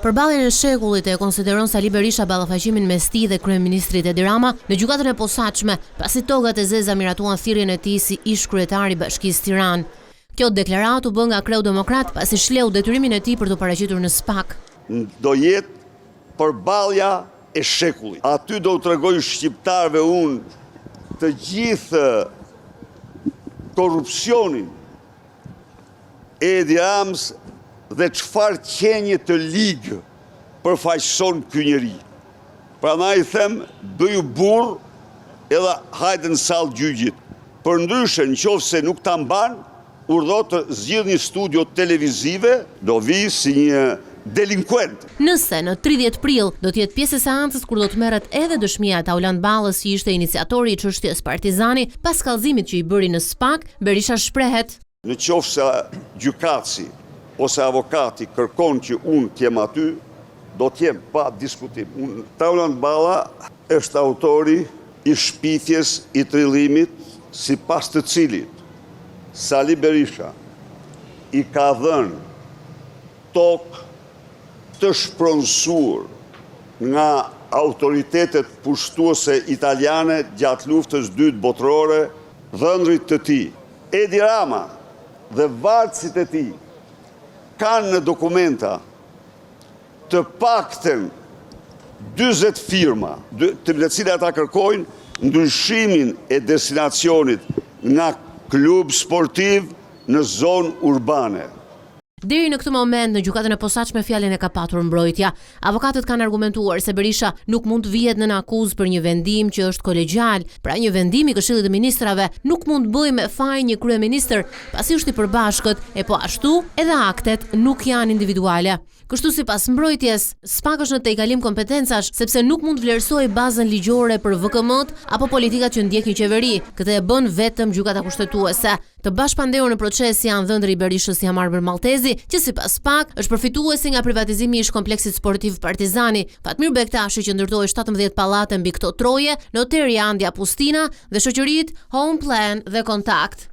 Përballjen e shekullit e konsideron Sali Berisha ballafaqimin mes tij dhe kryeministrit Edi Rama në gjykatën e posaçme, pasi togat e zeza miratuan thirrjen e tij si ish kryetari i Bashkisë Tiranë. Kjo deklaratë u bë nga kreu demokrat pasi shleu detyrimin e tij për të paraqitur në SPAK. Do jetë përballja e shekullit. Aty do u tregoj shqiptarëve unë të gjithë korrupsionin e Edi Ramës dhe çfarë qenje të ligë përfaqëson ky njeri. Prandaj them, bëju burr edhe hajde në sallë gjyqit. Përndryshe, nëse nuk ta mban, urdhro të zgjidhni studio televizive, do vi si një delinkuent. Nëse në 30 prill do të jetë pjesë e seancës kur do të merret edhe dëshmia e Tauland Ballës, që ishte iniciatori i çështjes Partizani, pas kallëzimit që i bëri në SPAK, Berisha shprehet: Nëse gjykatësi ose avokati kërkon që unë t'jem aty, do t'jem pa diskutim. Tauland Balla është autori i shpifjes i trillimit, sipas të cilit Sali Berisha i ka dhënë tokë të shpronësuar nga autoritetet pushtuese italiane gjatë luftës dytë botërore, dhëndrit të tij. Edi Rama dhe varësit e tij kanë në dokumenta të paktën 40 firma, të cilat ata kërkojnë ndryshimin e destinacionit nga klub sportiv në zonë urbane. Deri në këtë moment në gjykatën e posaçme fjalën e ka patur mbrojtja. Avokatët kanë argumentuar se Berisha nuk mund të vihet në akuzë për një vendim që është kolegjial, pra një vendim i Këshillit të Ministrave nuk mund të bëjë me faj një kryeministër, pasi është i përbashkët, e po ashtu edhe aktet nuk janë individuale. Kështu sipas mbrojtjes, SPAK është në tejkalim kompetencash sepse nuk mund të vlerësojë bazën ligjore për VKM-t apo politikat që ndjek një qeveri. Këtë e bën vetëm gjykata kushtetuese. Të bashkëpandehur në proces janë dhëndri i Berishës Jamar Maltezi, që sipas SPAK është përfituesi nga privatizimi i kompleksit sportiv Partizani. Fatmir Bektashi që ndërtoi 17 pallate mbi këto troje në Hotel Riandia Pustina dhe shoqëritë Home Plan dhe Kontakt.